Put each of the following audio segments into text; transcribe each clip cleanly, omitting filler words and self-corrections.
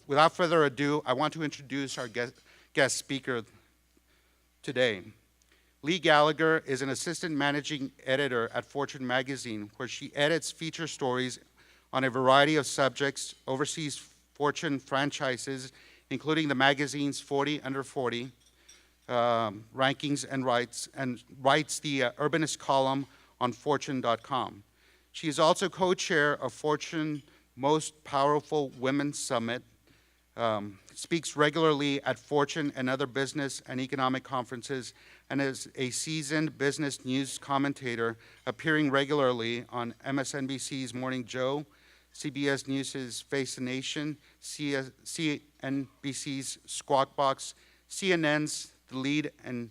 Without further ado, I want to introduce our guest speaker today. Leigh Gallagher is an assistant managing editor at Fortune magazine, where she edits feature stories on a variety of subjects, oversees Fortune franchises, including the magazine's 40 Under 40 rankings, and writes the Urbanist column on Fortune.com. She is also co-chair of Fortune Most Powerful Women Summit, speaks regularly at Fortune and other business and economic conferences, and is a seasoned business news commentator, appearing regularly on MSNBC's Morning Joe, CBS News' Face the Nation, CNBC's Squawk Box, CNN's The Lead and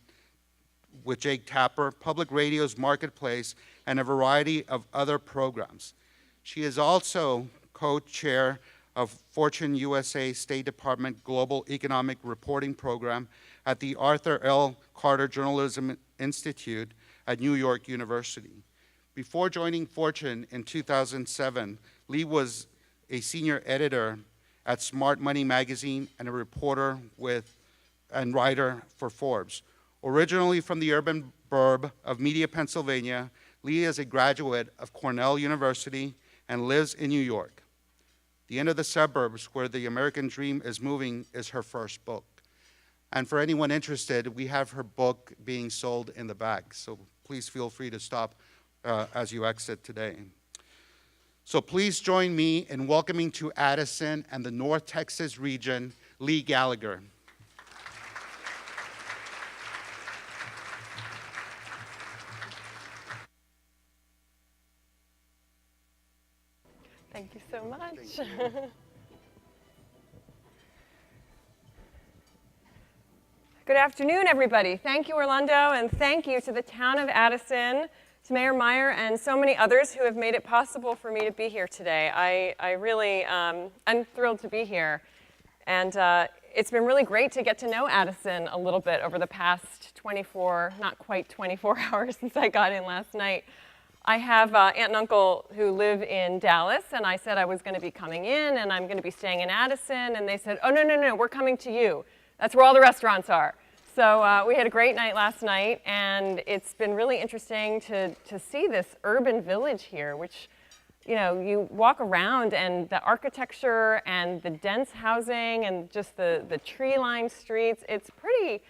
with Jake Tapper, Public Radio's Marketplace, and a variety of other programs. She is also co-chair of Fortune USA State Department Global Economic Reporting Program at the Arthur L. Carter Journalism Institute at New York University. Before joining Fortune in 2007, Leigh was a senior editor at Smart Money magazine and a reporter and writer for Forbes. Originally from the urban burb of Media, Pennsylvania, Leigh is a graduate of Cornell University and lives in New York. The End of the Suburbs, Where the American Dream is Moving, is her first book. And for anyone interested, we have her book being sold in the back, so please feel free to stop as you exit today. So please join me in welcoming to Addison and the North Texas region, Leigh Gallagher. Thank you so much. Thank you. Good afternoon, everybody. Thank you, Orlando, and thank you to the town of Addison, to Mayor Meyer, and so many others who have made it possible for me to be here today. I really, I'm thrilled to be here. And it's been really great to get to know Addison a little bit over the past 24, not quite 24 hours since I got in last night. I have aunt and uncle who live in Dallas, and I said I was going to be coming in, and I'm going to be staying in Addison, and they said, oh, no, we're coming to you. That's where all the restaurants are. So we had a great night last night, and it's been really interesting to see this urban village here, which, you know, you walk around, and the architecture and the dense housing and just the tree-lined streets, it's pretty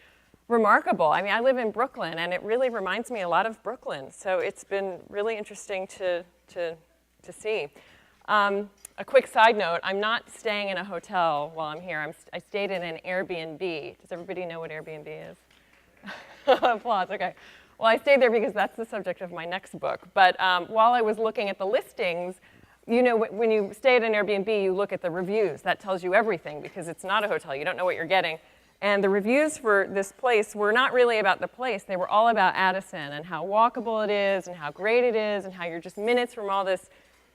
remarkable. I mean, I live in Brooklyn, and it really reminds me a lot of Brooklyn. So it's been really interesting to see. A quick side note, I'm not staying in a hotel while I'm here. I stayed in an Airbnb. Does everybody know what Airbnb is? Applause, okay. Well, I stayed there because that's the subject of my next book. But while I was looking at the listings, you know, when you stay at an Airbnb, you look at the reviews. That tells you everything because it's not a hotel. You don't know what you're getting. And the reviews for this place were not really about the place. They were all about Addison and how walkable it is and how great it is and how you're just minutes from all this,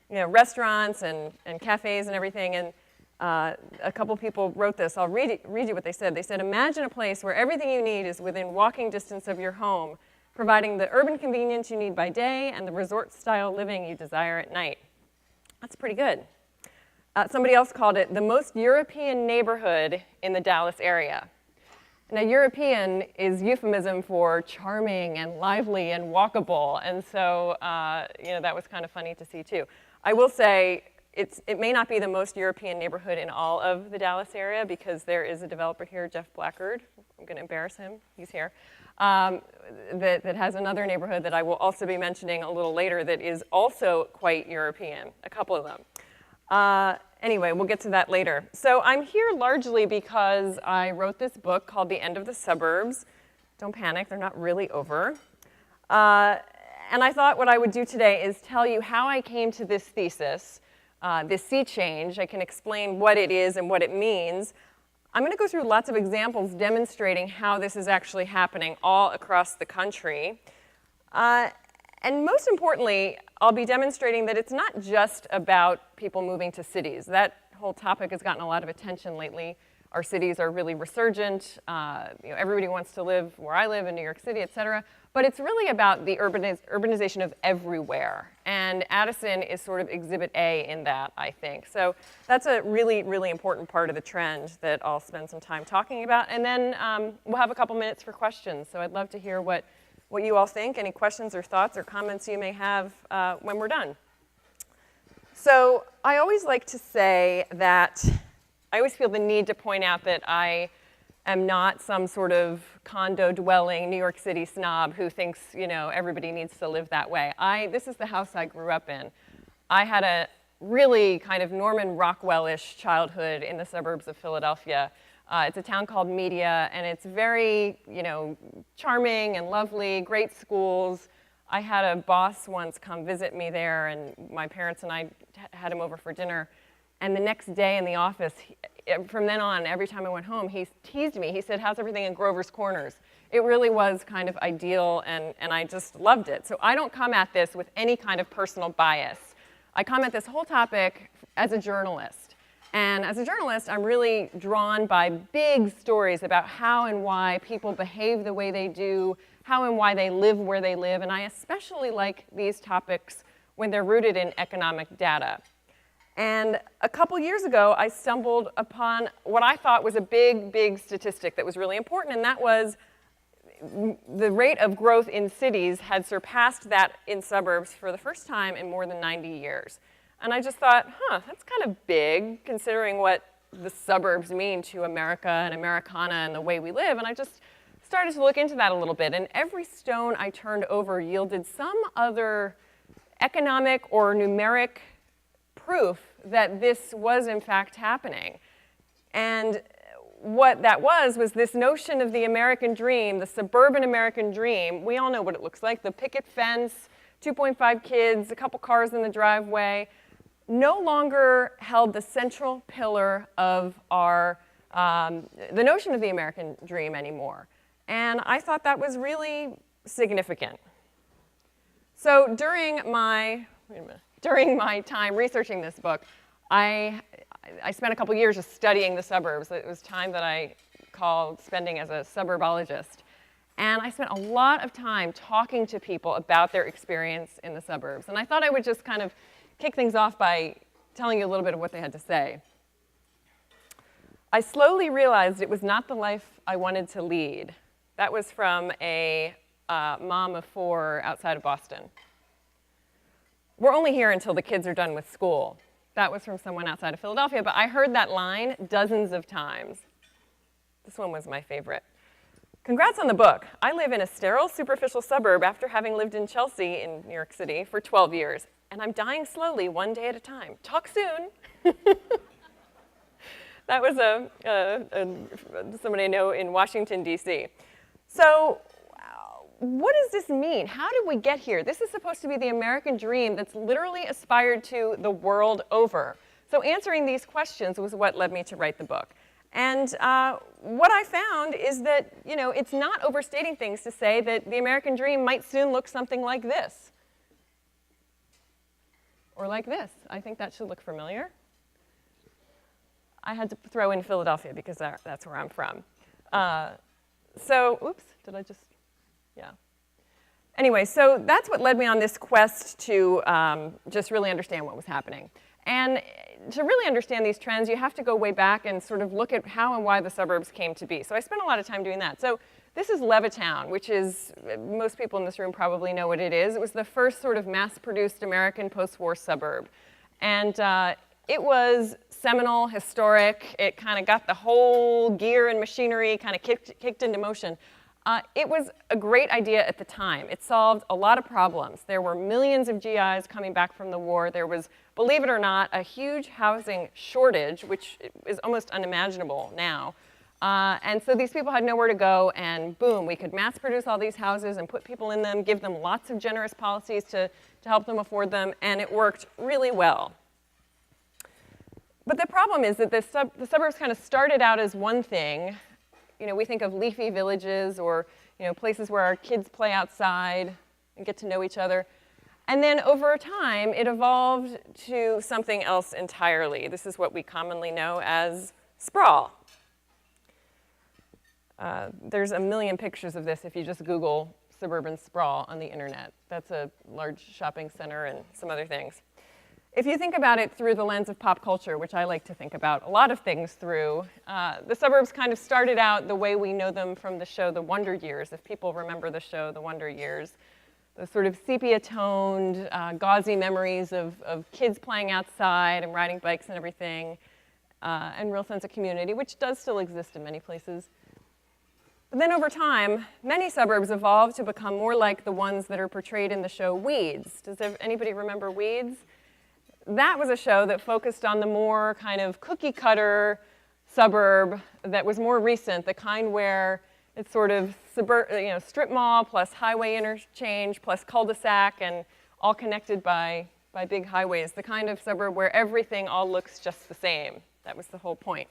you know, restaurants and cafes and everything. And a couple people wrote this. I'll read you what they said. They said, imagine a place where everything you need is within walking distance of your home, providing the urban convenience you need by day and the resort-style living you desire at night. That's pretty good. Somebody else called it the most European neighborhood in the Dallas area. Now, European is euphemism for charming and lively and walkable, and so you know, that was kind of funny to see too. I will say it may not be the most European neighborhood in all of the Dallas area because there is a developer here, Jeff Blackard. I'm going to embarrass him. He's here. That has another neighborhood that I will also be mentioning a little later that is also quite European, a couple of them. Anyway, we'll get to that later. So I'm here largely because I wrote this book called The End of the Suburbs. Don't panic, they're not really over. And I thought what I would do today is tell you how I came to this thesis, this sea change. I can explain what it is and what it means. I'm going to go through lots of examples demonstrating how this is actually happening all across the country. And most importantly, I'll be demonstrating that it's not just about people moving to cities. That whole topic has gotten a lot of attention lately. Our cities are really resurgent. Everybody wants to live where I live in New York City, et cetera. But it's really about the urbanization of everywhere. And Addison is sort of exhibit A in that, I think. So that's a really, really important part of the trend that I'll spend some time talking about. And then we'll have a couple minutes for questions. So I'd love to hear what you all think, any questions or thoughts or comments you may have when we're done. So I always like to say that I always feel the need to point out that I am not some sort of condo-dwelling New York City snob who thinks, everybody needs to live that way. This is the house I grew up in. I had a really kind of Norman Rockwell-ish childhood in the suburbs of Philadelphia. It's a town called Media, and it's very, charming and lovely, great schools. I had a boss once come visit me there, and my parents and I had him over for dinner. And the next day in the office, from then on, every time I went home, he teased me. He said, "How's everything in Grover's Corners?" It really was kind of ideal, and I just loved it. So I don't come at this with any kind of personal bias. I come at this whole topic as a journalist. And as a journalist, I'm really drawn by big stories about how and why people behave the way they do, how and why they live where they live. And I especially like these topics when they're rooted in economic data. And a couple years ago, I stumbled upon what I thought was a big, big statistic that was really important, and that was the rate of growth in cities had surpassed that in suburbs for the first time in more than 90 years. And I just thought, that's kind of big, considering what the suburbs mean to America and Americana and the way we live. And I just started to look into that a little bit, and every stone I turned over yielded some other economic or numeric proof that this was in fact happening. And what that was this notion of the American dream, the suburban American dream. We all know what it looks like: the picket fence, 2.5 kids, a couple cars in the driveway, no longer held the central pillar of our, the notion of the American dream anymore. And I thought that was really significant. So during my time researching this book, I spent a couple years just studying the suburbs. It was time that I called spending as a suburbologist. And I spent a lot of time talking to people about their experience in the suburbs. And I thought I would just kind of kick things off by telling you a little bit of what they had to say. I slowly realized it was not the life I wanted to lead. That was from a mom of 4 outside of Boston. We're only here until the kids are done with school. That was from someone outside of Philadelphia, but I heard that line dozens of times. This one was my favorite. Congrats on the book. I live in a sterile, superficial suburb after having lived in Chelsea in New York City for 12 years, and I'm dying slowly, one day at a time. Talk soon. That was somebody I know in Washington, D.C. So what does this mean? How did we get here? This is supposed to be the American dream that's literally aspired to the world over. So answering these questions was what led me to write the book. And what I found is that, it's not overstating things to say that the American dream might soon look something like this. Or like this. I think that should look familiar. I had to throw in Philadelphia because that's where I'm from. Oops, did I just? Yeah. Anyway, so that's what led me on this quest to just really understand what was happening. And to really understand these trends, you have to go way back and sort of look at how and why the suburbs came to be. So I spent a lot of time doing that. So this is Levittown, which is, most people in this room probably know what it is. It was the first sort of mass-produced American post-war suburb. And it was seminal, historic. It kind of got the whole gear and machinery kind of kicked into motion. It was a great idea at the time. It solved a lot of problems. There were millions of GIs coming back from the war. There was, believe it or not, a huge housing shortage, which is almost unimaginable now. And so these people had nowhere to go, and boom, we could mass produce all these houses and put people in them, give them lots of generous policies to help them afford them, and it worked really well. But the problem is that the suburbs kind of started out as one thing. We think of leafy villages or places where our kids play outside and get to know each other. And then over time, it evolved to something else entirely. This is what we commonly know as sprawl. There's a million pictures of this if you just Google suburban sprawl on the internet. That's a large shopping center and some other things. If you think about it through the lens of pop culture, which I like to think about a lot of things through, the suburbs kind of started out the way we know them from the show The Wonder Years, if people remember the show The Wonder Years. Those sort of sepia-toned, gauzy memories of kids playing outside and riding bikes and everything, and real sense of community, which does still exist in many places. But then over time, many suburbs evolved to become more like the ones that are portrayed in the show Weeds. Does anybody remember Weeds? That was a show that focused on the more kind of cookie-cutter suburb that was more recent, the kind where it's sort of strip mall plus highway interchange plus cul-de-sac and all connected by big highways, the kind of suburb where everything all looks just the same. That was the whole point.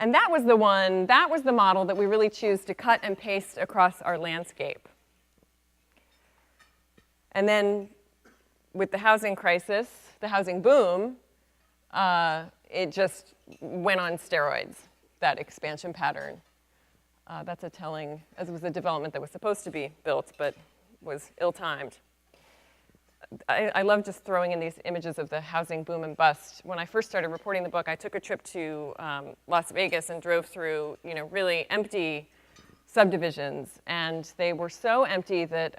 And that was the model that we really choose to cut and paste across our landscape. And then with the housing crisis, the housing boom, it just went on steroids, that expansion pattern. That's a telling, as it was a development that was supposed to be built, but was ill-timed. I love just throwing in these images of the housing boom and bust. When I first started reporting the book, I took a trip to Las Vegas and drove through, really empty subdivisions, and they were so empty that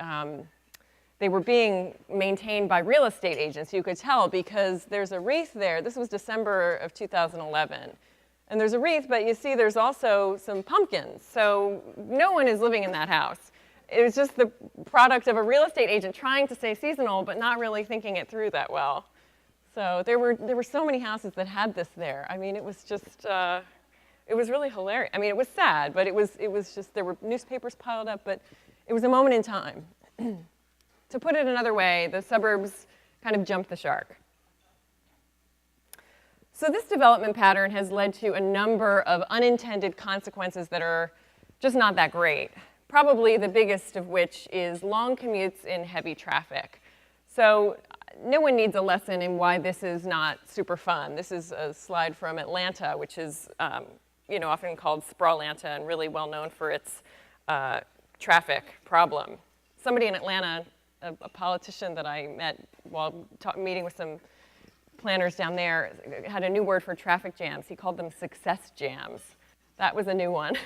they were being maintained by real estate agents. You could tell because there's a wreath there. This was December of 2011. And there's a wreath, but you see there's also some pumpkins. So no one is living in that house. It was just the product of a real estate agent trying to stay seasonal, but not really thinking it through that well. So there were so many houses that had this there. I mean, it was just, it was really hilarious. I mean, it was sad, but it was just, there were newspapers piled up, but it was a moment in time. To put it another way, the suburbs kind of jumped the shark. So this development pattern has led to a number of unintended consequences that are just not that great. Probably the biggest of which is long commutes in heavy traffic. So no one needs a lesson in why this is not super fun. This is a slide from Atlanta, which is often called Sprawlanta and really well known for its traffic problem. Somebody in Atlanta, a politician that I met while meeting with some planners down there, had a new word for traffic jams. He called them success jams. That was a new one.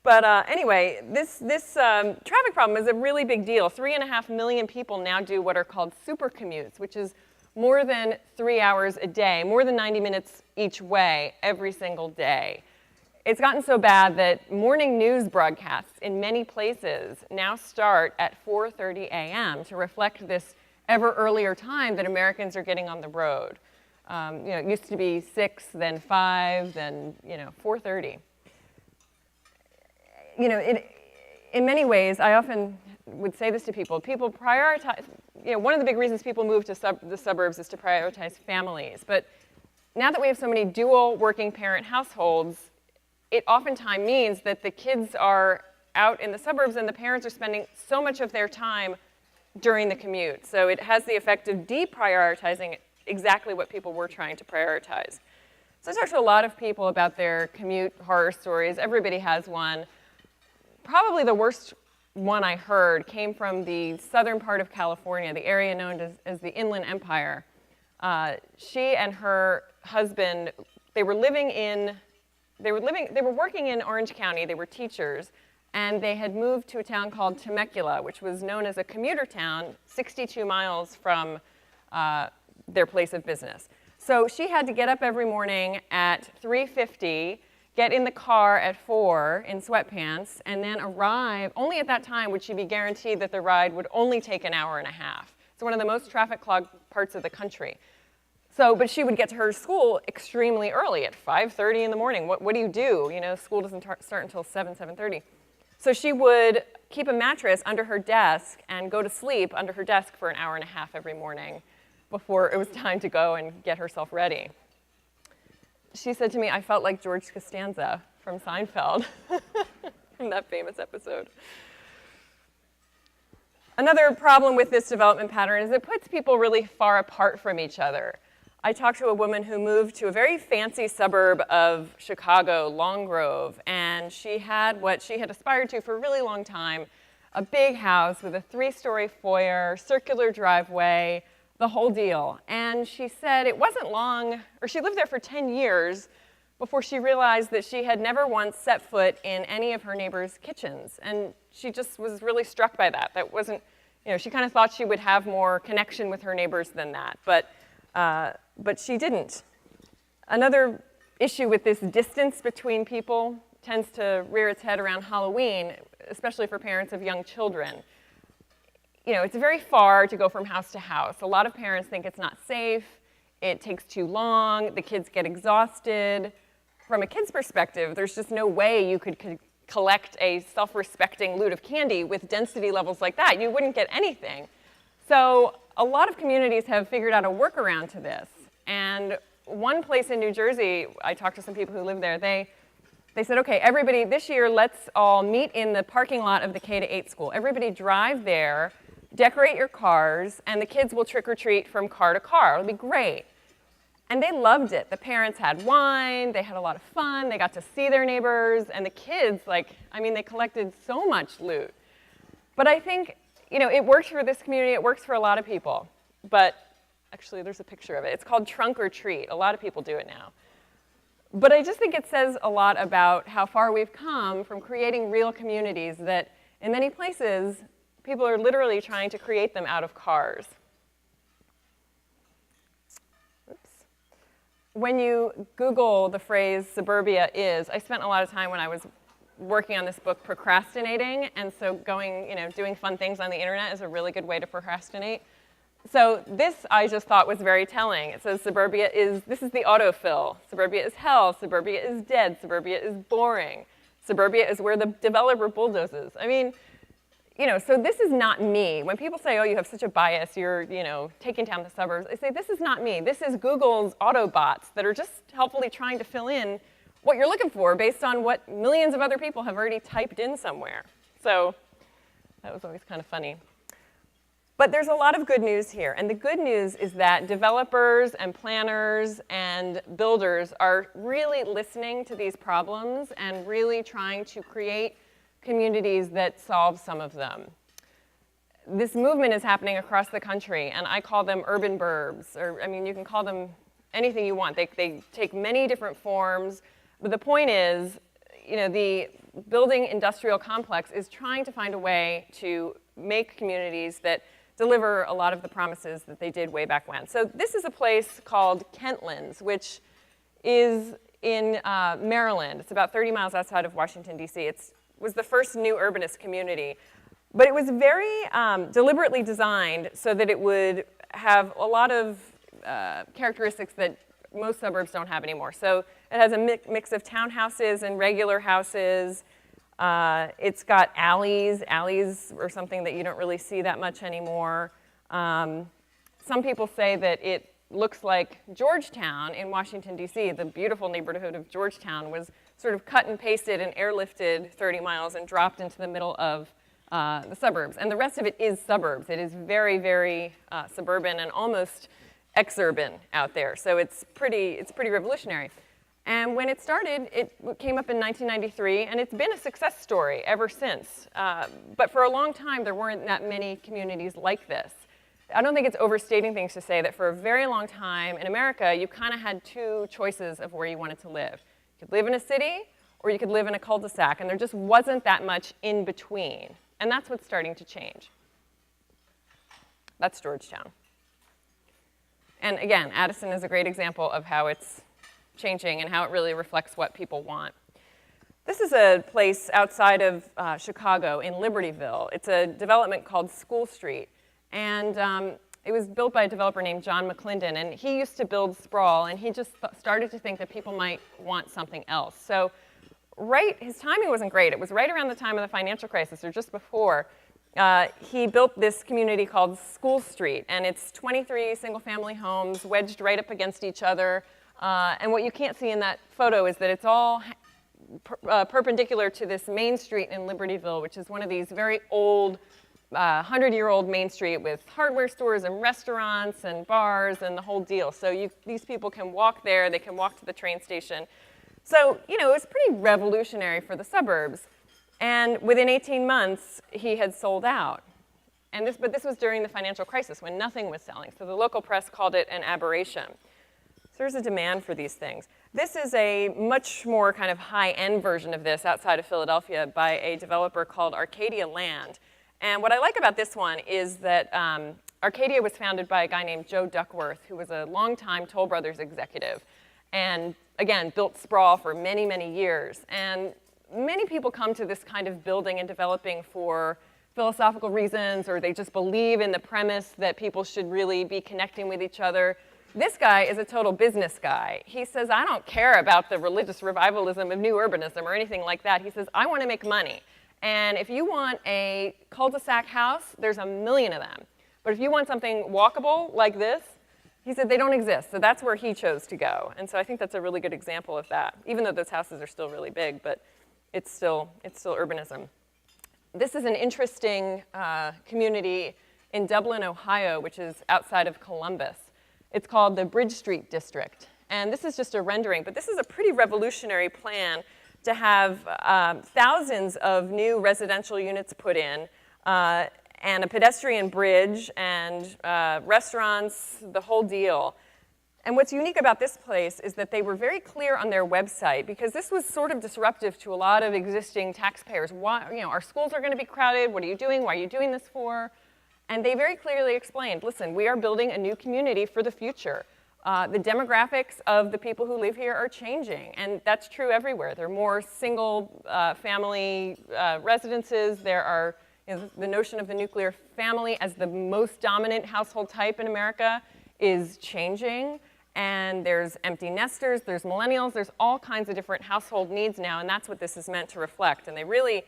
But anyway, this traffic problem is a really big deal. 3.5 million people now do what are called super commutes, which is more than 3 hours a day, more than 90 minutes each way every single day. It's gotten so bad that morning news broadcasts in many places now start at 4:30 a.m. to reflect this ever earlier time that Americans are getting on the road. It used to be 6, then 5, then 4:30. In many ways, I often would say this to people. People prioritize. One of the big reasons people move to the suburbs is to prioritize families. But now that we have so many dual working parent households, it oftentimes means that the kids are out in the suburbs and the parents are spending so much of their time during the commute. So it has the effect of deprioritizing exactly what people were trying to prioritize. So I talked to a lot of people about their commute horror stories. Everybody has one. Probably the worst one I heard came from the southern part of California, the area known as the Inland Empire. She and her husband, they were working in Orange County. They were teachers, and they had moved to a town called Temecula, which was known as a commuter town, 62 miles from their place of business. So she had to get up every morning at 3:50, get in the car at 4 in sweatpants, and then arrive. Only at that time would she be guaranteed that the ride would only take an hour and a half. It's one of the most traffic-clogged parts of the country. But she would get to her school extremely early, at 5:30 in the morning. What do you do? School doesn't start until 7:30. So she would keep a mattress under her desk and go to sleep under her desk for an hour and a half every morning before it was time to go and get herself ready. She said to me, I felt like George Costanza from Seinfeld, from that famous episode. Another problem with this development pattern is it puts people really far apart from each other. I talked to a woman who moved to a very fancy suburb of Chicago, Long Grove, and she had what she had aspired to for a really long time, a big house with a 3-story foyer, circular driveway, the whole deal. And she said it wasn't long, or she lived there for 10 years before she realized that she had never once set foot in any of her neighbors' kitchens. And she just was really struck by that. That wasn't, she kind of thought she would have more connection with her neighbors than that. But she didn't. Another issue with this distance between people tends to rear its head around Halloween, especially for parents of young children. It's very far to go from house to house. A lot of parents think it's not safe, it takes too long, the kids get exhausted. From a kid's perspective, there's just no way you could collect a self-respecting loot of candy with density levels like that. You wouldn't get anything. So a lot of communities have figured out a workaround to this. And one place in New Jersey, I talked to some people who live there, they said, okay, everybody, this year, let's all meet in the parking lot of the K-8 school. Everybody drive there, decorate your cars, and the kids will trick or treat from car to car. It'll be great. And they loved it. The parents had wine, they had a lot of fun, they got to see their neighbors, and the kids, they collected so much loot. But I think, it worked for this community, it works for a lot of people. But actually, there's a picture of it. It's called Trunk or Treat. A lot of people do it now. But I just think it says a lot about how far we've come from creating real communities that, in many places, people are literally trying to create them out of cars. Oops. When you Google the phrase suburbia is, I spent a lot of time when I was working on this book procrastinating, and so doing fun things on the internet is a really good way to procrastinate. So this I just thought was very telling. It says suburbia is, this is the autofill. Suburbia is hell, suburbia is dead, suburbia is boring. Suburbia is where the developer bulldozes. So this is not me. When people say, oh, you have such a bias, you're, taking down the suburbs, I say, this is not me. This is Google's Autobots that are just helpfully trying to fill in what you're looking for based on what millions of other people have already typed in somewhere. So that was always kind of funny. But there's a lot of good news here. And the good news is that developers and planners and builders are really listening to these problems and really trying to create communities that solve some of them. This movement is happening across the country, and I call them urban burbs. Or, you can call them anything you want. They take many different forms. But the point is, the building industrial complex is trying to find a way to make communities that deliver a lot of the promises that they did way back when. So this is a place called Kentlands, which is in Maryland. It's about 30 miles outside of Washington, D.C. It was the first new urbanist community. But it was very deliberately designed so that it would have a lot of characteristics that most suburbs don't have anymore. So it has a mix of townhouses and regular houses. It's got alleys. Alleys are something that you don't really see that much anymore. Some people say that it looks like Georgetown in Washington, D.C. The beautiful neighborhood of Georgetown was sort of cut and pasted and airlifted 30 miles and dropped into the middle of the suburbs. And the rest of it is suburbs. It is very, very suburban and almost exurban out there. So it's pretty revolutionary. And when it started, it came up in 1993, and it's been a success story ever since. But for a long time, there weren't that many communities like this. I don't think it's overstating things to say that for a very long time in America, you kind of had two choices of where you wanted to live. You could live in a city, or you could live in a cul-de-sac, and there just wasn't that much in between. And that's what's starting to change. That's Georgetown. And again, Addison is a great example of how it's changing and how it really reflects what people want. This is a place outside of Chicago in Libertyville. It's a development called School Street. And it was built by a developer named John McClendon. And he used to build sprawl, and he just started to think that people might want something else. So his timing wasn't great. It was right around the time of the financial crisis, or just before. He built this community called School Street. And it's 23 single-family homes wedged right up against each other. And what you can't see in that photo is that it's all perpendicular to this main street in Libertyville, which is one of these very old 100-year-old Main Street with hardware stores and restaurants and bars and the whole deal. So these people can walk there, they can walk to the train station. So, it was pretty revolutionary for the suburbs. And within 18 months, he had sold out. But this was during the financial crisis when nothing was selling. So the local press called it an aberration. So there's a demand for these things. This is a much more kind of high-end version of this outside of Philadelphia by a developer called Arcadia Land. And what I like about this one is that Arcadia was founded by a guy named Joe Duckworth, who was a longtime Toll Brothers executive. And again, built sprawl for many, many years. And many people come to this kind of building and developing for philosophical reasons, or they just believe in the premise that people should really be connecting with each other. This guy is a total business guy. He says, I don't care about the religious revivalism of new urbanism or anything like that. He says, I want to make money. And if you want a cul-de-sac house, there's a million of them. But if you want something walkable like this, he said they don't exist. So that's where he chose to go. And so I think that's a really good example of that, even though those houses are still really big, but it's still urbanism. This is an interesting community in Dublin, Ohio, which is outside of Columbus. It's called the Bridge Street District. And this is just a rendering, but this is a pretty revolutionary plan to have thousands of new residential units put in, and a pedestrian bridge, and restaurants, the whole deal. And what's unique about this place is that they were very clear on their website, because this was sort of disruptive to a lot of existing taxpayers. Why, our schools are going to be crowded. What are you doing? Why are you doing this for? And they very clearly explained, listen, we are building a new community for the future. The demographics of the people who live here are changing, and that's true everywhere. There are more single family residences. There are the notion of the nuclear family as the most dominant household type in America is changing. And there's empty nesters, there's millennials, there's all kinds of different household needs now, and that's what this is meant to reflect. And they really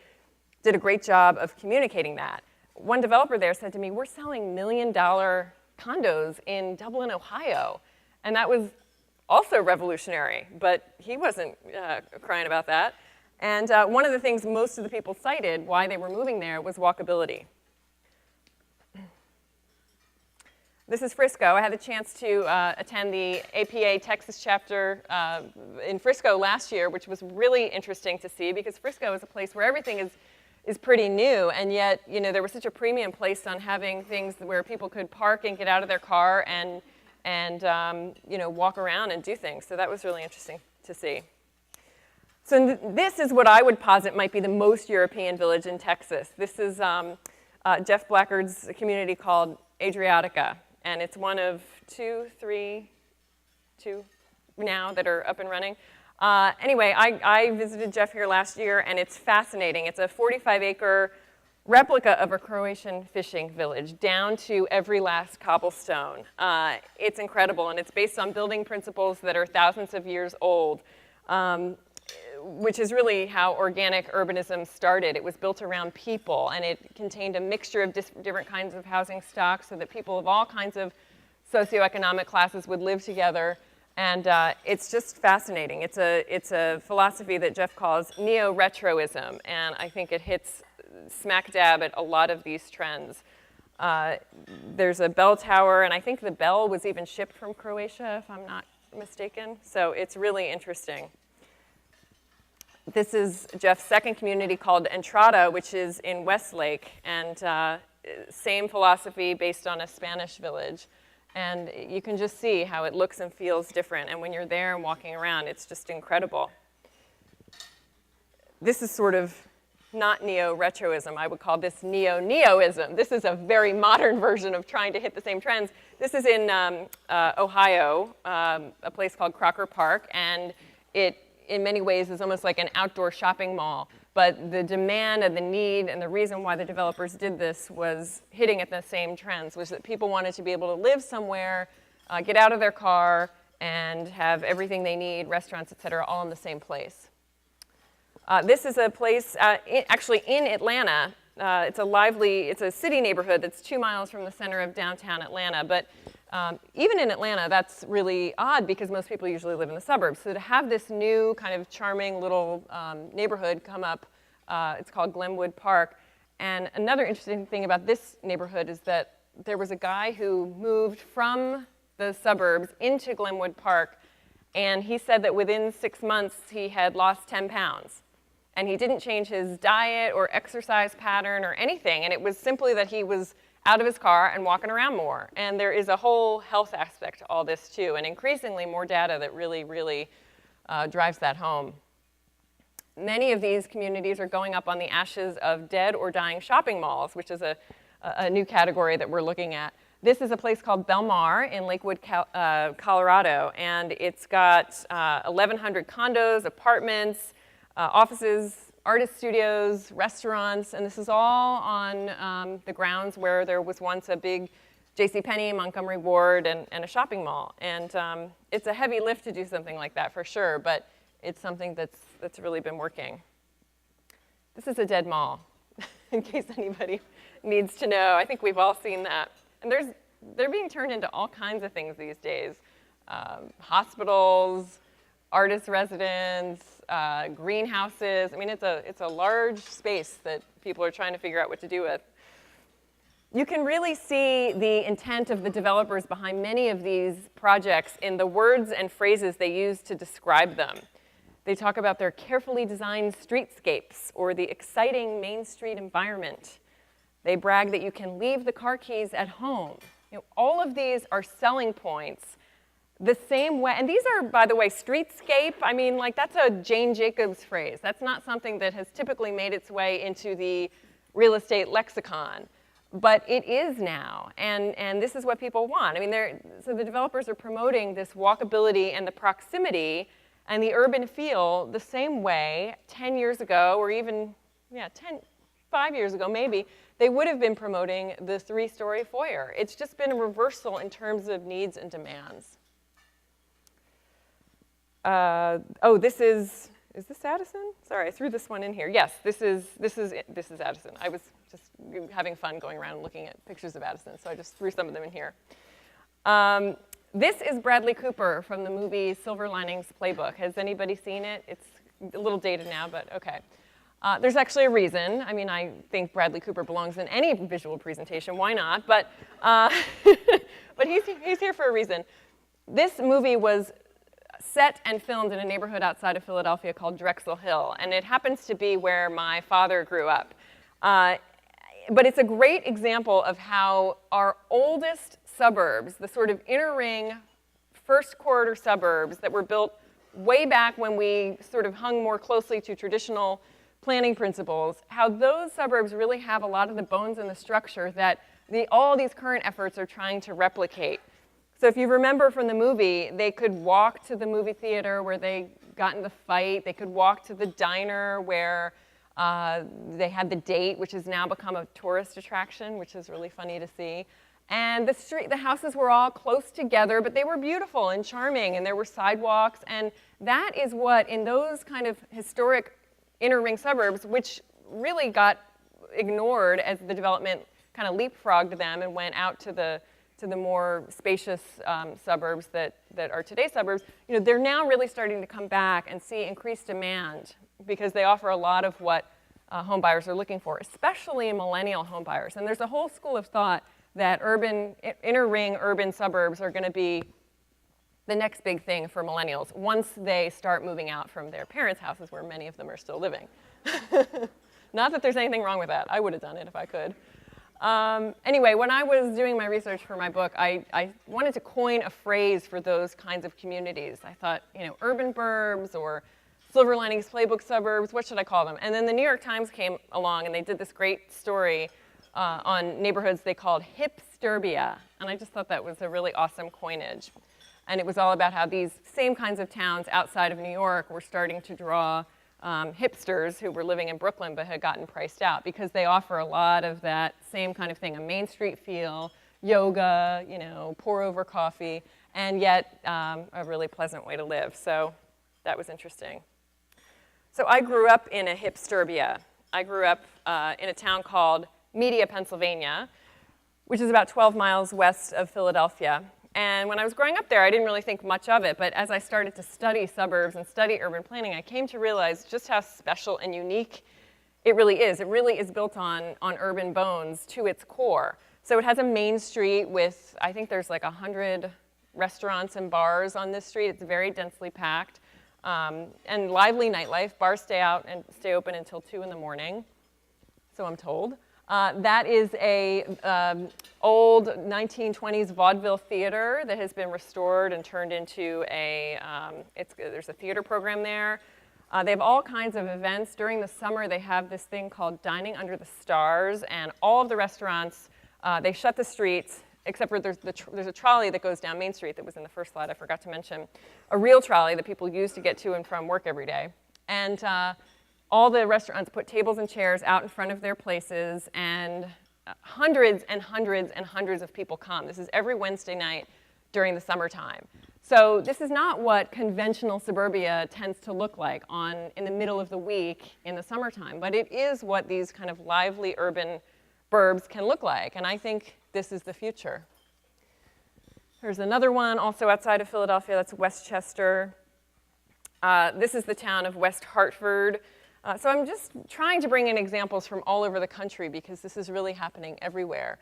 did a great job of communicating that. One developer there said to me, we're selling $1 million condos in Dublin, Ohio. And that was also revolutionary, but he wasn't crying about that. And one of the things most of the people cited why they were moving there was walkability. This is Frisco. I had the chance to attend the APA Texas chapter in Frisco last year, which was really interesting to see, because Frisco is a place where everything is pretty new, and yet there was such a premium placed on having things where people could park and get out of their car and walk around and do things. So that was really interesting to see. So this is what I would posit might be the most European village in Texas. This is Jeff Blackard's community called Adriatica. And it's one of two now that are up and running. Anyway, I visited Jeff here last year, and it's fascinating. It's a 45-acre replica of a Croatian fishing village, down to every last cobblestone. It's incredible, and it's based on building principles that are thousands of years old, which is really how organic urbanism started. It was built around people, and it contained a mixture of different kinds of housing stock so that people of all kinds of socioeconomic classes would live together. And it's just fascinating. It's a philosophy that Jeff calls neo-retroism, and I think it hits smack dab at a lot of these trends. There's a bell tower, and I think the bell was even shipped from Croatia, if I'm not mistaken. So it's really interesting. This is Jeff's second community called Entrada, which is in Westlake, and same philosophy based on a Spanish village. And you can just see how it looks and feels different. And when you're there and walking around, it's just incredible. This is sort of not neo-retroism. I would call this neo-neoism. This is a very modern version of trying to hit the same trends. This is in Ohio, a place called Crocker Park, and it, in many ways, is almost like an outdoor shopping mall. But the demand and the need and the reason why the developers did this was hitting at the same trends, was that people wanted to be able to live somewhere, get out of their car, and have everything they need, restaurants, et cetera, all in the same place. This is a place actually in Atlanta. It's a city neighborhood that's 2 miles from the center of downtown Atlanta. But even in Atlanta, that's really odd because most people usually live in the suburbs. So to have this new kind of charming little neighborhood come up, it's called Glenwood Park. And another interesting thing about this neighborhood is that there was a guy who moved from the suburbs into Glenwood Park, and he said that within 6 months he had lost 10 pounds. And he didn't change his diet or exercise pattern or anything, and it was simply that he was out of his car and walking around more. And there is a whole health aspect to all this too, and increasingly more data that really drives that home. Many of these communities are going up on the ashes of dead or dying shopping malls, which is a new category that we're looking at. This is a place called Belmar in Lakewood, Colorado, and it's got 1,100 condos, apartments, offices, artist studios, restaurants, and this is all on the grounds where there was once a big JCPenney, Montgomery Ward, and a shopping mall. And it's a heavy lift to do something like that for sure, but it's something that's really been working. This is a dead mall, in case anybody needs to know. I think we've all seen that. And they're being turned into all kinds of things these days. Hospitals, artist residence, greenhouses. I mean, it's a large space that people are trying to figure out what to do with. You can really see the intent of the developers behind many of these projects in the words and phrases they use to describe them. They talk about their carefully designed streetscapes or the exciting Main Street environment. They brag that you can leave the car keys at home. You know, all of these are selling points the same way, and these are, by the way, streetscape. I mean, like, that's a Jane Jacobs phrase. That's not something that has typically made its way into the real estate lexicon, but it is now, and this is what people want. I mean, so the developers are promoting this walkability and the proximity and the urban feel the same way 10 years ago, or even, 5 years ago maybe, they would have been promoting the 3-story foyer. It's just been a reversal in terms of needs and demands. This is this Addison? Sorry, I threw this one in here. Yes, this is Addison. I was just having fun going around and looking at pictures of Addison, so I just threw some of them in here. This is Bradley Cooper from the movie Silver Linings Playbook. Has anybody seen it? It's a little dated now, but okay. There's actually a reason. I mean, I think Bradley Cooper belongs in any visual presentation. Why not? But, but he's here for a reason. This movie was set and filmed in a neighborhood outside of Philadelphia called Drexel Hill, and it happens to be where my father grew up. But it's a great example of how our oldest suburbs, the sort of inner ring, first corridor suburbs that were built way back when we sort of hung more closely to traditional planning principles, how those suburbs really have a lot of the bones in the structure that all these current efforts are trying to replicate. So if you remember from the movie, they could walk to the movie theater where they got in the fight. They could walk to the diner where they had the date, which has now become a tourist attraction, which is really funny to see. And the houses were all close together, but they were beautiful and charming, and there were sidewalks. And that is what, in those kind of historic inner ring suburbs, which really got ignored as the development kind of leapfrogged them and went out to the more spacious suburbs that are today's suburbs, you know, they're now really starting to come back and see increased demand because they offer a lot of what home buyers are looking for, especially millennial home buyers. And there's a whole school of thought that inner ring urban suburbs are going to be the next big thing for millennials once they start moving out from their parents' houses where many of them are still living. Not that there's anything wrong with that. I would have done it if I could. Anyway, when I was doing my research for my book, I wanted to coin a phrase for those kinds of communities. I thought, you know, urban burbs or Silver Linings Playbook suburbs, what should I call them? And then the New York Times came along and they did this great story on neighborhoods they called hipsterbia. And I just thought that was a really awesome coinage. And it was all about how these same kinds of towns outside of New York were starting to draw hipsters who were living in Brooklyn but had gotten priced out because they offer a lot of that same kind of thing, a Main Street feel, yoga, you know, pour over coffee, and yet a really pleasant way to live. So that was interesting. So I grew up in a hipsterbia. I grew up in a town called Media, Pennsylvania, which is about 12 miles west of Philadelphia. And when I was growing up there, I didn't really think much of it, but as I started to study suburbs and study urban planning, I came to realize just how special and unique It really is. It really is built on urban bones to its core. So it has a main street with, I think there's like 100 restaurants and bars on this street. It's very densely packed. And lively nightlife. Bars stay open until 2 in the morning, so I'm told. That is a old 1920s vaudeville theater that has been restored and turned into there's a theater program there. They have all kinds of events. During the summer, they have this thing called Dining Under the Stars, and all of the restaurants, they shut the streets, except for there's a trolley that goes down Main Street that was in the first slide I forgot to mention, a real trolley that people use to get to and from work every day. And all the restaurants put tables and chairs out in front of their places, and hundreds and hundreds and hundreds of people come. This is every Wednesday night during the summertime. So this is not what conventional suburbia tends to look like in the middle of the week in the summertime, but it is what these kind of lively urban burbs can look like, and I think this is the future. There's another one also outside of Philadelphia, that's Westchester. This is the town of West Hartford. So I'm just trying to bring in examples from all over the country because this is really happening everywhere.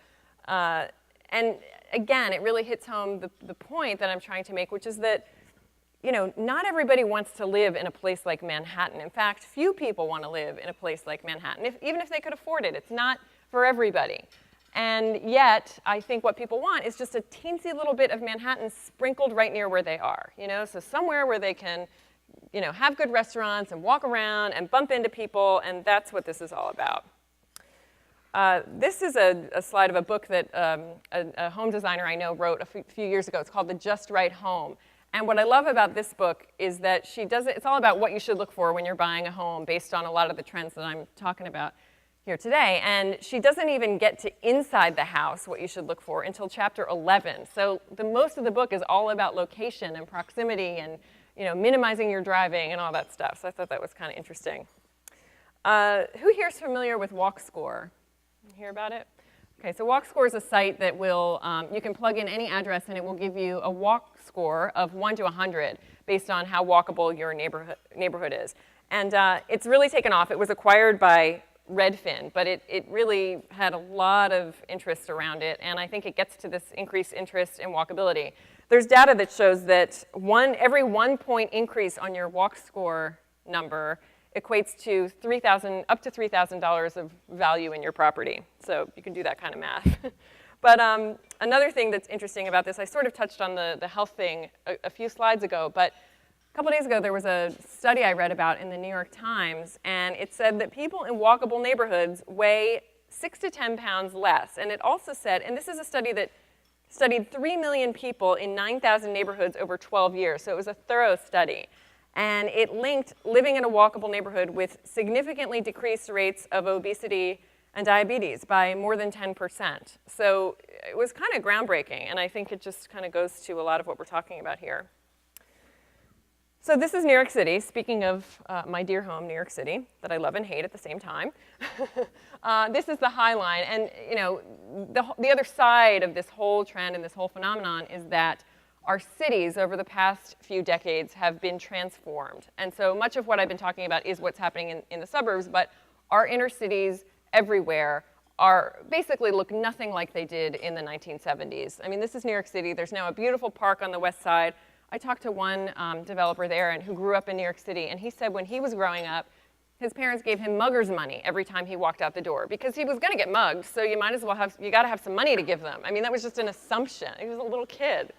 And again, it really hits home the point that I'm trying to make, which is that, not everybody wants to live in a place like Manhattan. In fact, few people want to live in a place like Manhattan, even if they could afford it. It's not for everybody. And yet, I think what people want is just a teensy little bit of Manhattan sprinkled right near where they are, so somewhere where they can, have good restaurants and walk around and bump into people, and that's what this is all about. This is a slide of a book that a home designer I know wrote a few years ago. It's called The Just Right Home. And what I love about this book is that it's all about what you should look for when you're buying a home based on a lot of the trends that I'm talking about here today. And she doesn't even get to inside the house, what you should look for, until chapter 11. So most of the book is all about location and proximity and minimizing your driving and all that stuff. So I thought that was kind of interesting. Who here is familiar with WalkScore? Hear about it? Okay, so WalkScore is a site that will, you can plug in any address and it will give you a walk score of 1 to 100 based on how walkable your neighborhood is. And it's really taken off. It was acquired by Redfin, but it really had a lot of interest around it, and I think it gets to this increased interest in walkability. There's data that shows that every 1 point increase on your WalkScore number equates to up to $3,000 of value in your property. So you can do that kind of math. But another thing that's interesting about this, I sort of touched on the health thing a few slides ago, but a couple days ago there was a study I read about in the New York Times, and it said that people in walkable neighborhoods weigh 6 to 10 pounds less. And it also said, and this is a study that studied 3 million people in 9,000 neighborhoods over 12 years, so it was a thorough study. And it linked living in a walkable neighborhood with significantly decreased rates of obesity and diabetes by more than 10%. So it was kind of groundbreaking, and I think it just kind of goes to a lot of what we're talking about here. So this is New York City, speaking of my dear home, New York City, that I love and hate at the same time. This is the High Line, and the other side of this whole trend and this whole phenomenon is that our cities over the past few decades have been transformed. And so much of what I've been talking about is what's happening in the suburbs, but our inner cities everywhere basically look nothing like they did in the 1970s. I mean, this is New York City. There's now a beautiful park on the west side. I talked to one developer there who grew up in New York City, and he said when he was growing up, his parents gave him mugger's money every time he walked out the door because he was going to get mugged, so you got to have some money to give them. I mean, that was just an assumption. He was a little kid.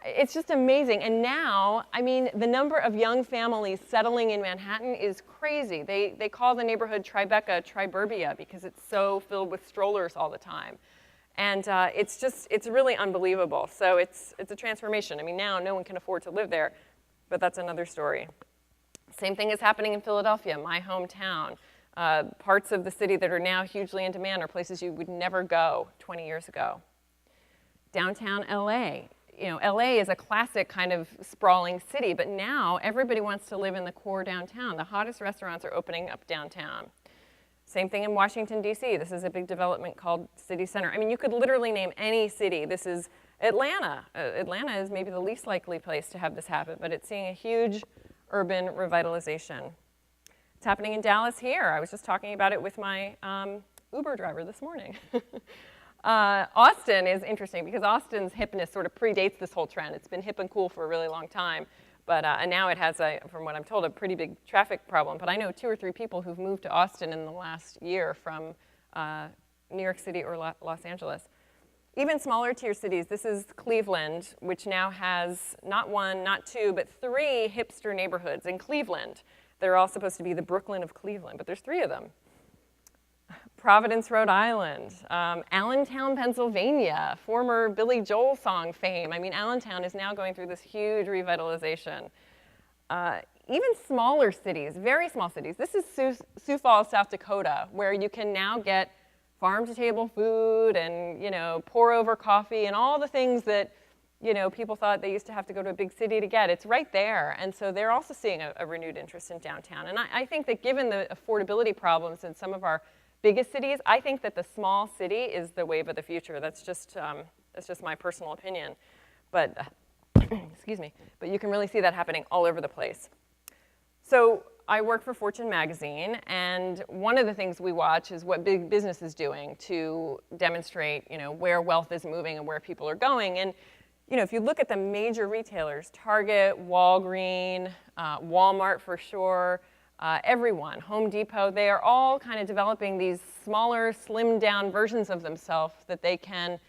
It's just amazing. And now, I mean, the number of young families settling in Manhattan is crazy. They call the neighborhood Tribeca Triburbia because it's so filled with strollers all the time. And it's really unbelievable. So it's a transformation. I mean, now no one can afford to live there, but that's another story. Same thing is happening in Philadelphia, my hometown. Parts of the city that are now hugely in demand are places you would never go 20 years ago. Downtown LA. LA is a classic kind of sprawling city, but now everybody wants to live in the core downtown. The hottest restaurants are opening up downtown. Same thing in Washington, D.C. This is a big development called City Center. I mean, you could literally name any city. This is Atlanta. Atlanta is maybe the least likely place to have this happen, but it's seeing a huge urban revitalization. It's happening in Dallas here. I was just talking about it with my Uber driver this morning. Austin is interesting because Austin's hipness sort of predates this whole trend. It's been hip and cool for a really long time, but and now it has, from what I'm told, a pretty big traffic problem. But I know 2 or 3 people who've moved to Austin in the last year from New York City or Los Angeles. Even smaller tier cities, this is Cleveland, which now has not 1, not 2, but 3 hipster neighborhoods in Cleveland. They're all supposed to be the Brooklyn of Cleveland, but there's 3 of them. Providence, Rhode Island, Allentown, Pennsylvania, former Billy Joel song fame. I mean, Allentown is now going through this huge revitalization. Even smaller cities, very small cities. This is Sioux Falls, South Dakota, where you can now get farm-to-table food and, pour-over coffee and all the things that, people thought they used to have to go to a big city to get. It's right there. And so they're also seeing a renewed interest in downtown. And I think that given the affordability problems in some of our biggest cities, I think that the small city is the wave of the future. That's just my personal opinion. But, excuse me, but you can really see that happening all over the place. So I work for Fortune magazine, and one of the things we watch is what big business is doing to demonstrate, where wealth is moving and where people are going. And, if you look at the major retailers, Target, Walgreens, Walmart for sure, everyone, Home Depot, they are all kind of developing these smaller, slimmed down versions of themselves that they can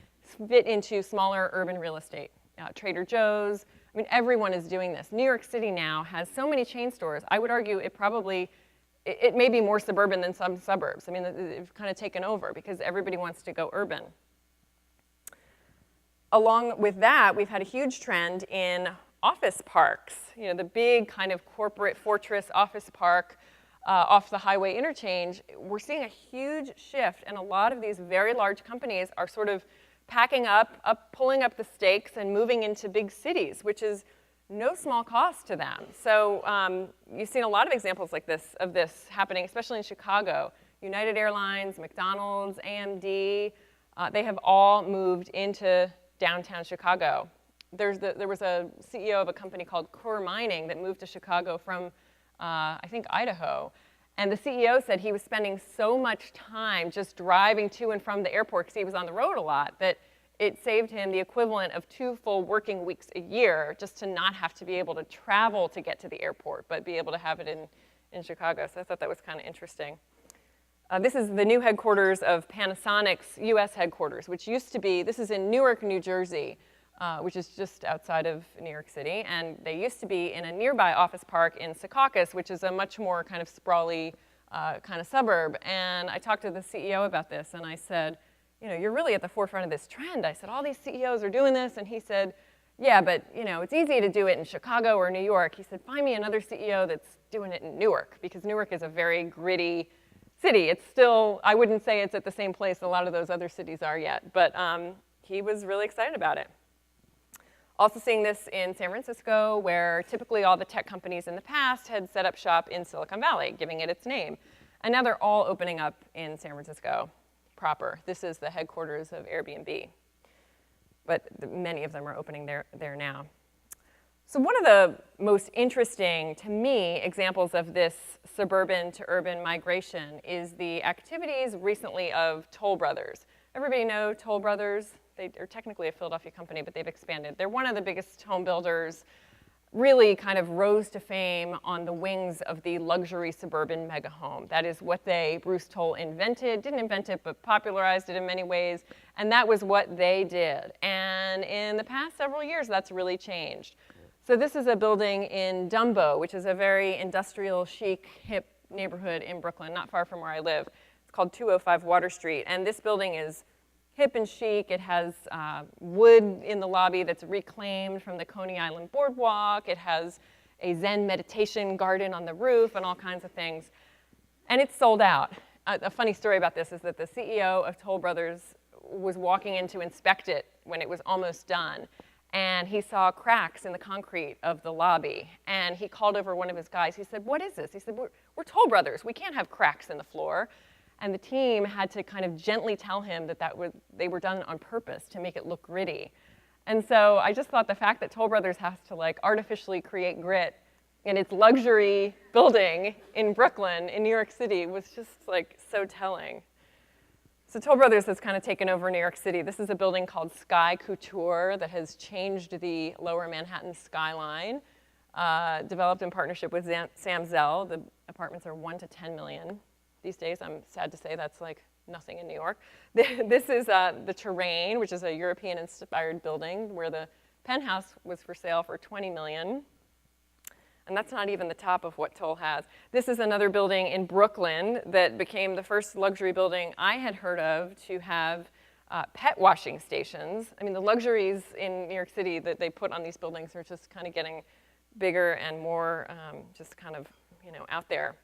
fit into smaller urban real estate. Trader Joe's, I mean, everyone is doing this. New York City now has so many chain stores. I would argue it may be more suburban than some suburbs. I mean, they've kind of taken over because everybody wants to go urban. Along with that, we've had a huge trend in office parks, the big kind of corporate fortress office park off the highway interchange. We're seeing a huge shift, and a lot of these very large companies are sort of packing up, pulling up the stakes and moving into big cities, which is no small cost to them. So you've seen a lot of examples like this, of this happening, especially in Chicago. United Airlines, McDonald's, AMD, they have all moved into downtown Chicago. There was a CEO of a company called Core Mining that moved to Chicago from, I think, Idaho. And the CEO said he was spending so much time just driving to and from the airport because he was on the road a lot that it saved him the equivalent of 2 full working weeks a year just to not have to be able to travel to get to the airport, but be able to have it in Chicago. So I thought that was kind of interesting. This is the new headquarters of Panasonic's US headquarters, which used to be, this is in Newark, New Jersey, which is just outside of New York City. And they used to be in a nearby office park in Secaucus, which is a much more kind of sprawly kind of suburb. And I talked to the CEO about this, and I said, you're really at the forefront of this trend. I said, all these CEOs are doing this. And he said, yeah, but it's easy to do it in Chicago or New York. He said, find me another CEO that's doing it in Newark, because Newark is a very gritty city. It's still, I wouldn't say it's at the same place a lot of those other cities are yet, but he was really excited about it. Also seeing this in San Francisco, where typically all the tech companies in the past had set up shop in Silicon Valley, giving it its name. And now they're all opening up in San Francisco proper. This is the headquarters of Airbnb. But many of them are opening there now. So one of the most interesting, to me, examples of this suburban to urban migration is the activities recently of Toll Brothers. Everybody know Toll Brothers? They are technically a Philadelphia company, but they've expanded. They're one of the biggest home builders, really kind of rose to fame on the wings of the luxury suburban mega home. That is what Bruce Toll invented, didn't invent it, but popularized it in many ways, and that was what they did. And in the past several years, that's really changed. So this is a building in Dumbo, which is a very industrial, chic, hip neighborhood in Brooklyn, not far from where I live. It's called 205 Water Street, and this building is hip and chic. It has wood in the lobby that's reclaimed from the Coney Island Boardwalk. It has a Zen meditation garden on the roof and all kinds of things. And it's sold out. A funny story about this is that the CEO of Toll Brothers was walking in to inspect it when it was almost done. And he saw cracks in the concrete of the lobby. And he called over one of his guys. He said, what is this? He said, we're Toll Brothers. We can't have cracks in the floor. And the team had to kind of gently tell him that they were done on purpose to make it look gritty. And so I just thought the fact that Toll Brothers has to artificially create grit and its luxury building in Brooklyn, in New York City, was just like so telling. So Toll Brothers has kind of taken over New York City. This is a building called Sky Couture that has changed the lower Manhattan skyline, developed in partnership with Sam Zell. The apartments are 1 to 10 million. These days, I'm sad to say that's like nothing in New York. This is the Terrain, which is a European-inspired building where the penthouse was for sale for 20 million. And that's not even the top of what Toll has. This is another building in Brooklyn that became the first luxury building I had heard of to have pet washing stations. I mean, the luxuries in New York City that they put on these buildings are just kind of getting bigger and more just kind of, out there.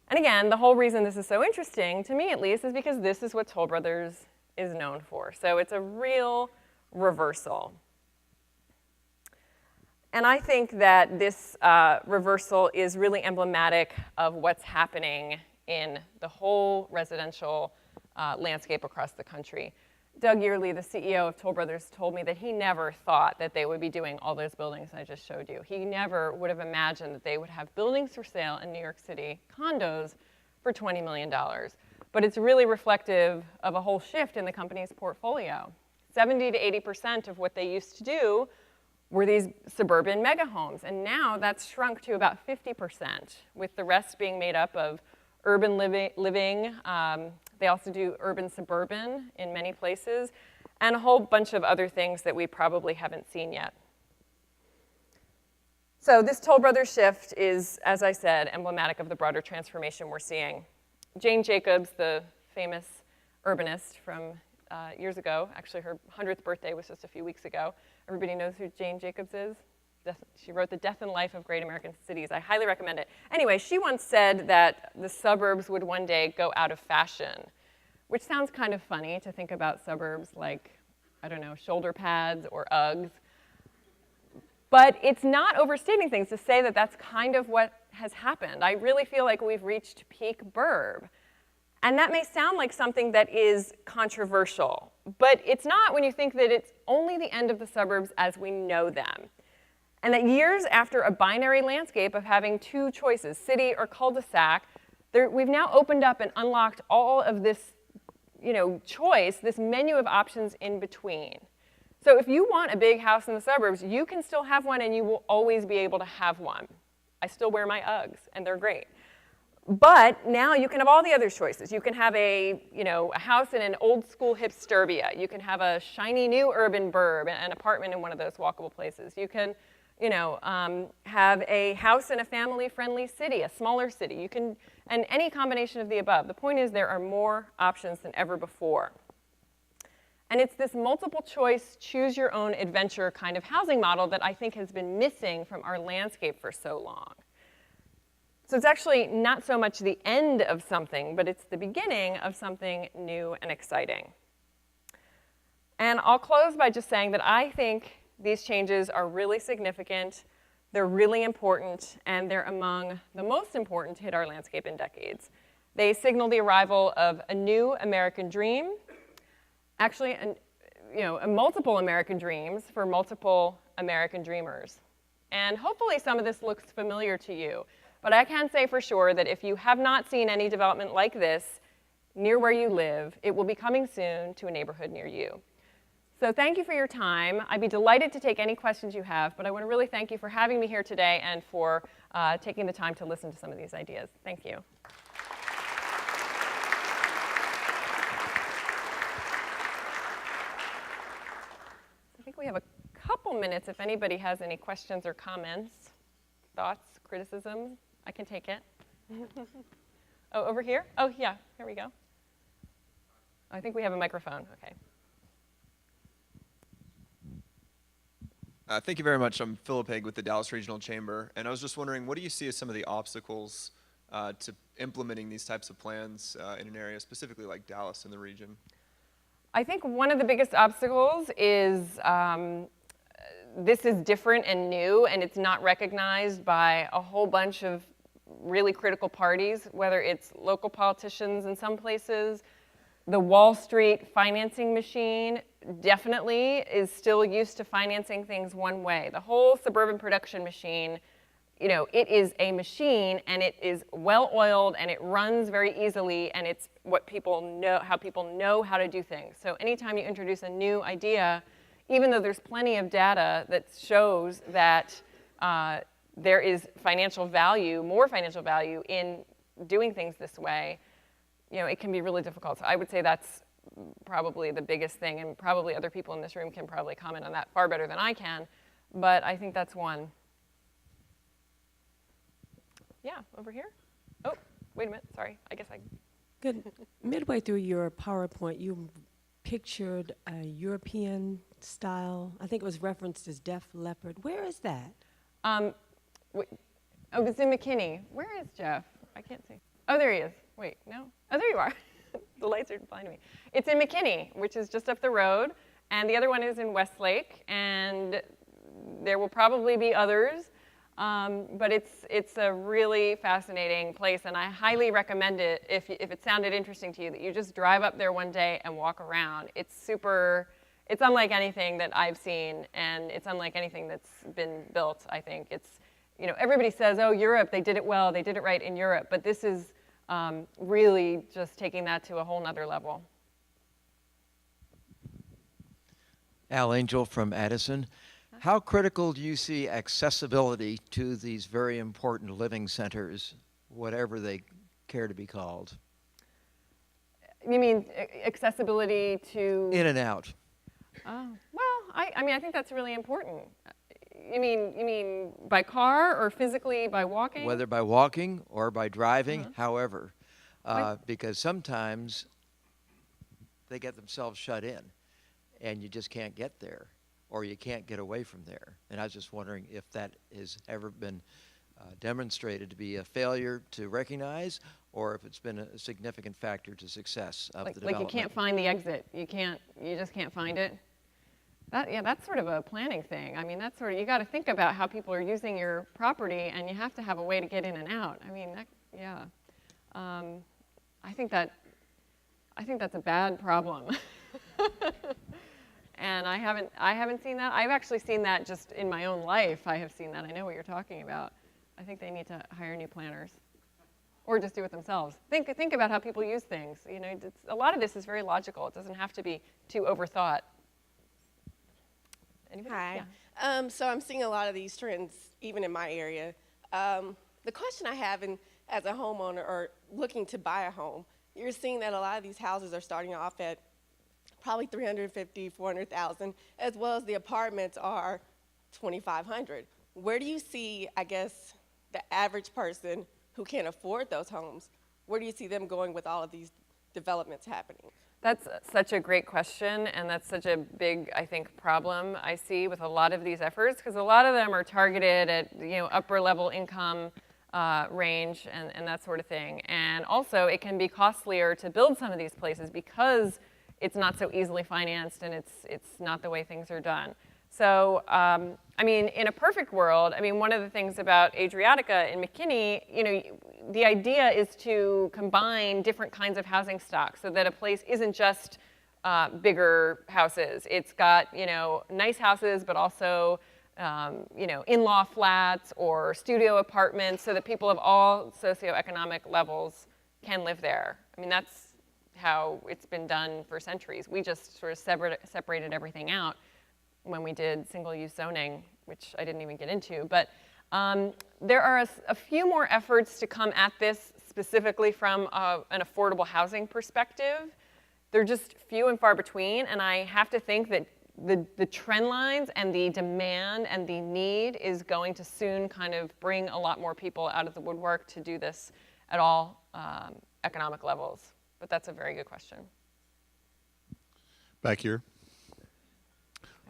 And again, the whole reason this is so interesting, to me at least, is because this is what Toll Brothers is known for. So it's a real reversal. And I think that this reversal is really emblematic of what's happening in the whole residential landscape across the country. Doug Yearley, the CEO of Toll Brothers, told me that he never thought that they would be doing all those buildings I just showed you. He never would have imagined that they would have buildings for sale in New York City, condos, for $20 million. But it's really reflective of a whole shift in the company's portfolio. 70 to 80% of what they used to do were these suburban mega homes, and now that's shrunk to about 50%, with the rest being made up of urban living. They also do urban suburban in many places, and a whole bunch of other things that we probably haven't seen yet. So this Toll Brothers shift is, as I said, emblematic of the broader transformation we're seeing. Jane Jacobs, the famous urbanist from years ago, actually her 100th birthday was just a few weeks ago. Everybody knows who Jane Jacobs is? She wrote The Death and Life of Great American Cities. I highly recommend it. Anyway, she once said that the suburbs would one day go out of fashion, which sounds kind of funny to think about suburbs like, I don't know, shoulder pads or Uggs. But it's not overstating things to say that that's kind of what has happened. I really feel like we've reached peak burb. And that may sound like something that is controversial, but it's not when you think that it's only the end of the suburbs as we know them. And that years after a binary landscape of having two choices, city or cul-de-sac, we've now opened up and unlocked all of this choice, this menu of options in between. So if you want a big house in the suburbs, you can still have one and you will always be able to have one. I still wear my Uggs and they're great. But now you can have all the other choices. You can have a house in an old school hipsterbia. You can have a shiny new urban burb, an apartment in one of those walkable places. You can have a house in a family-friendly city, a smaller city. And any combination of the above. The point is there are more options than ever before. And it's this multiple choice, choose your own adventure kind of housing model that I think has been missing from our landscape for so long. So it's actually not so much the end of something, but it's the beginning of something new and exciting. And I'll close by just saying that I think these changes are really significant, they're really important, and they're among the most important to hit our landscape in decades. They signal the arrival of a new American dream, actually multiple American dreams for multiple American dreamers. And hopefully some of this looks familiar to you. But I can say for sure that if you have not seen any development like this near where you live, it will be coming soon to a neighborhood near you. So thank you for your time. I'd be delighted to take any questions you have, but I want to really thank you for having me here today and for taking the time to listen to some of these ideas. Thank you. I think we have a couple minutes if anybody has any questions or comments, thoughts, criticisms. I can take it. Oh, over here? Oh, yeah, here we go. I think we have a microphone, okay. Thank you very much. I'm Philip Haig with the Dallas Regional Chamber, and I was just wondering, what do you see as some of the obstacles to implementing these types of plans in an area specifically like Dallas in the region? I think one of the biggest obstacles is this is different and new, and it's not recognized by a whole bunch of really critical parties, whether it's local politicians in some places. The Wall Street financing machine definitely is still used to financing things one way. The whole suburban production machine, you know, it is a machine, and it is well-oiled, and it runs very easily, and it's what people know, how to do things. So anytime you introduce a new idea, even though there's plenty of data that shows that there is financial value, more financial value in doing things this way, you know, it can be really difficult. So I would say that's probably the biggest thing, and probably other people in this room can probably comment on that far better than I can, but I think that's one. Yeah, over here. Oh, wait a minute, sorry, I guess I... Good. Midway through your PowerPoint, you pictured a European style, I think it was referenced as Def Leppard. Where is that? Oh, it's in McKinney. Where is Jeff? I can't see. Oh, there he is. Wait, no? Oh, there you are. The lights are blinding me. It's in McKinney, which is just up the road, and the other one is in Westlake, and there will probably be others, but it's a really fascinating place, and I highly recommend it if it sounded interesting to you, that you just drive up there one day and walk around. It's unlike anything that I've seen, and it's unlike anything that's been built, I think. It's, you know, everybody says, oh, Europe, they did it well, they did it right in Europe, but this is really just taking that to a whole nother level. Al Angel from Addison. How critical do you see accessibility to these very important living centers, whatever they care to be called? You mean accessibility to? In and out. Oh, well, I mean, I think that's really important. You mean by car or physically by walking? Whether by walking or by driving, however. Because sometimes they get themselves shut in and you just can't get there, or you can't get away from there. And I was just wondering if that has ever been demonstrated to be a failure to recognize, or if it's been a significant factor to success of the development. Like you can't find the exit. You just can't find it. That's sort of a planning thing. I mean, you got to think about how people are using your property, and you have to have a way to get in and out. I mean, I think that's a bad problem. And I haven't seen that. I've actually seen that just in my own life. I have seen that. I know what you're talking about. I think they need to hire new planners, or just do it themselves. Think about how people use things. You know, a lot of this is very logical. It doesn't have to be too overthought. Anybody? Hi. Yeah. So I'm seeing a lot of these trends even in my area. The question I have, as a homeowner or looking to buy a home, you're seeing that a lot of these houses are starting off at probably $350,000, $400,000, as well as the apartments are $2,500. Where do you see, I guess, the average person who can't afford those homes? Where do you see them going with all of these developments happening? That's such a great question, and that's such a big, I think, problem I see with a lot of these efforts, because a lot of them are targeted at, you know, upper level income range and that sort of thing. And also, it can be costlier to build some of these places because it's not so easily financed, and it's not the way things are done. So, I mean, in a perfect world, I mean, one of the things about Adriatica in McKinney, you know, the idea is to combine different kinds of housing stock so that a place isn't just bigger houses. It's got, you know, nice houses, but also, you know, in-law flats or studio apartments, so that people of all socioeconomic levels can live there. I mean, that's how it's been done for centuries. We just sort of separated everything out when we did single-use zoning, which I didn't even get into. But there are a few more efforts to come at this specifically from an affordable housing perspective. They're just few and far between, and I have to think that the trend lines and the demand and the need is going to soon kind of bring a lot more people out of the woodwork to do this at all economic levels. But that's a very good question. Back here.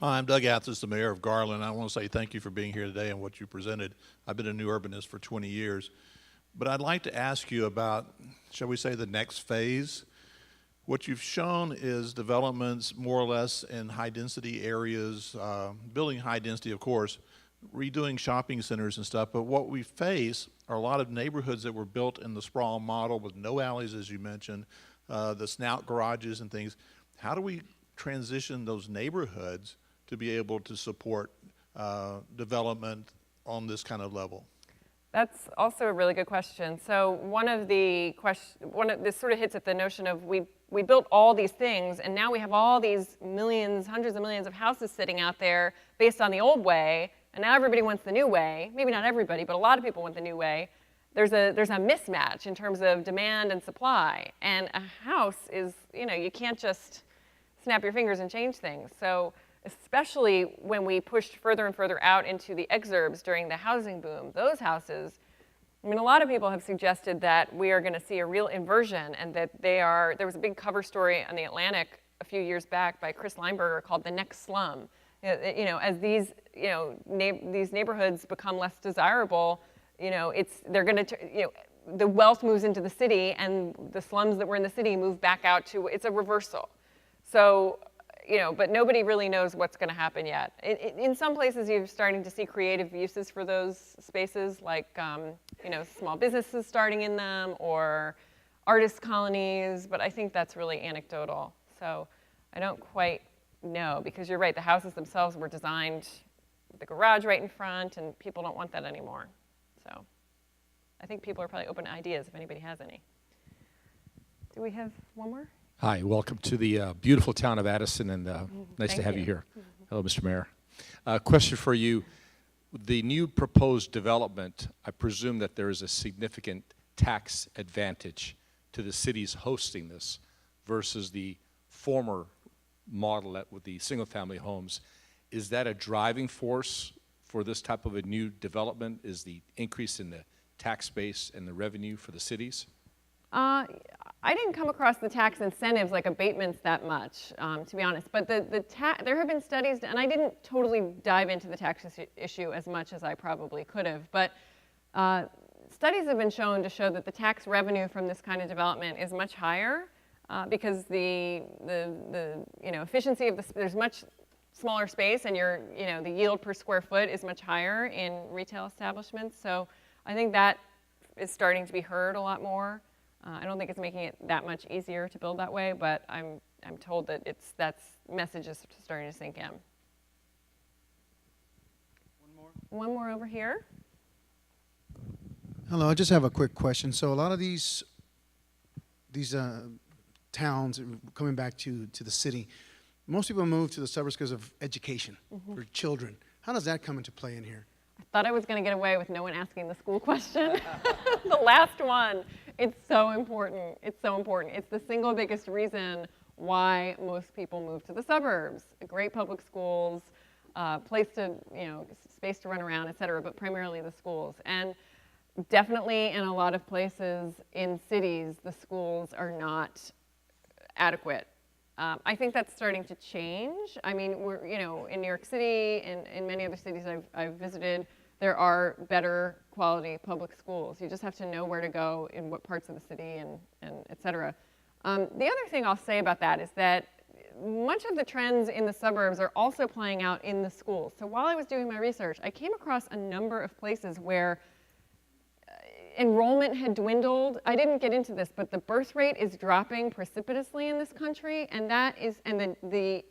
Hi, I'm Doug Athens, the mayor of Garland. I want to say thank you for being here today and what you presented. I've been a new urbanist for 20 years. But I'd like to ask you about, shall we say, the next phase. What you've shown is developments more or less in high-density areas, building high density, of course, redoing shopping centers and stuff. But what we face are a lot of neighborhoods that were built in the sprawl model with no alleys, as you mentioned, the snout garages and things. How do we transition those neighborhoods to be able to support development on this kind of level? That's also a really good question. So this sort of hits at the notion of we built all these things, and now we have all these millions, hundreds of millions of houses sitting out there based on the old way, and now everybody wants the new way. Maybe not everybody, but a lot of people want the new way. There's a mismatch in terms of demand and supply, and a house is, you can't just snap your fingers and change things. So especially when we pushed further and further out into the exurbs during the housing boom, those houses, I mean, a lot of people have suggested that we are going to see a real inversion, and that there was a big cover story on The Atlantic a few years back by Chris Lineberger called The Next Slum. As these neighborhoods become less desirable, they're going to, the wealth moves into the city, and the slums that were in the city move back out to, it's a reversal. So, but nobody really knows what's going to happen yet. In some places, you're starting to see creative uses for those spaces, like, small businesses starting in them, or artist colonies, but I think that's really anecdotal. So I don't quite know, because you're right, the houses themselves were designed with the garage right in front, and people don't want that anymore. So I think people are probably open to ideas if anybody has any. Do we have one more? Hi, welcome to the beautiful town of Addison, and nice to have you here. Hello, Mr. Mayor. Question for you. The new proposed development, I presume that there is a significant tax advantage to the cities hosting this versus the former model with the single-family homes. Is that a driving force for this type of a new development? Is the increase in the tax base and the revenue for the cities? I didn't come across the tax incentives like abatements that much, to be honest. But there have been studies, and I didn't totally dive into the tax issue as much as I probably could have. But studies have been shown to show that the tax revenue from this kind of development is much higher because the efficiency of there's much smaller space, and the yield per square foot is much higher in retail establishments. So I think that is starting to be heard a lot more. I don't think it's making it that much easier to build that way, but I'm told that that message is starting to sink in. One more over here. Hello, I just have a quick question. So a lot of these towns, coming back to the city, most people move to the suburbs because of education for children. How does that come into play in here? I thought I was going to get away with no one asking the school question. The last one. It's so important. It's so important. It's the single biggest reason why most people move to the suburbs. Great public schools, place to, space to run around, et cetera, but primarily the schools. And definitely in a lot of places in cities, the schools are not adequate. I think that's starting to change. I mean, we're, in New York City and in many other cities I've visited, there are better quality public schools. You just have to know where to go in what parts of the city and et cetera. The other thing I'll say about that is that much of the trends in the suburbs are also playing out in the schools. So while I was doing my research, I came across a number of places where enrollment had dwindled. I didn't get into this, but the birth rate is dropping precipitously in this country, and the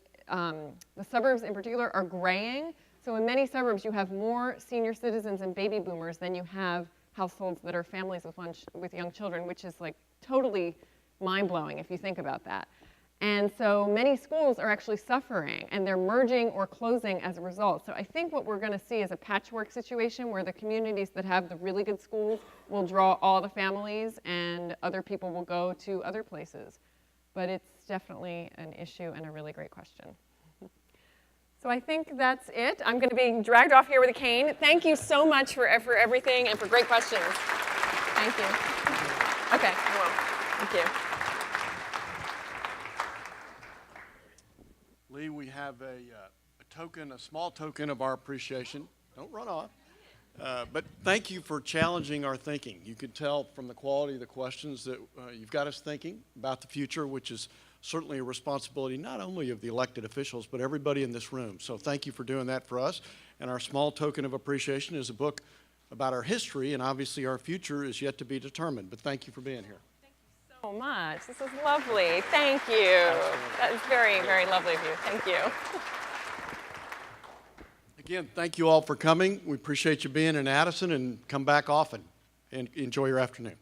suburbs in particular are graying. So in many suburbs, you have more senior citizens and baby boomers than you have households that are families with young children, which is like totally mind-blowing if you think about that. And so many schools are actually suffering, and they're merging or closing as a result. So I think what we're going to see is a patchwork situation where the communities that have the really good schools will draw all the families, and other people will go to other places. But it's definitely an issue and a really great question. So I think that's it. I'm going to be dragged off here with a cane. Thank you so much for everything and for great questions. Thank you. Okay, I will. Thank you. Leigh, we have a small token of our appreciation. Don't run off. But thank you for challenging our thinking. You could tell from the quality of the questions that you've got us thinking about the future, which is certainly a responsibility not only of the elected officials, but everybody in this room. So thank you for doing that for us. And our small token of appreciation is a book about our history, and obviously our future is yet to be determined. But thank you for being here. So much. This is lovely. Thank you. That is very, very lovely of you. Thank you. Again, thank you all for coming. We appreciate you being in Addison, and come back often and enjoy your afternoon.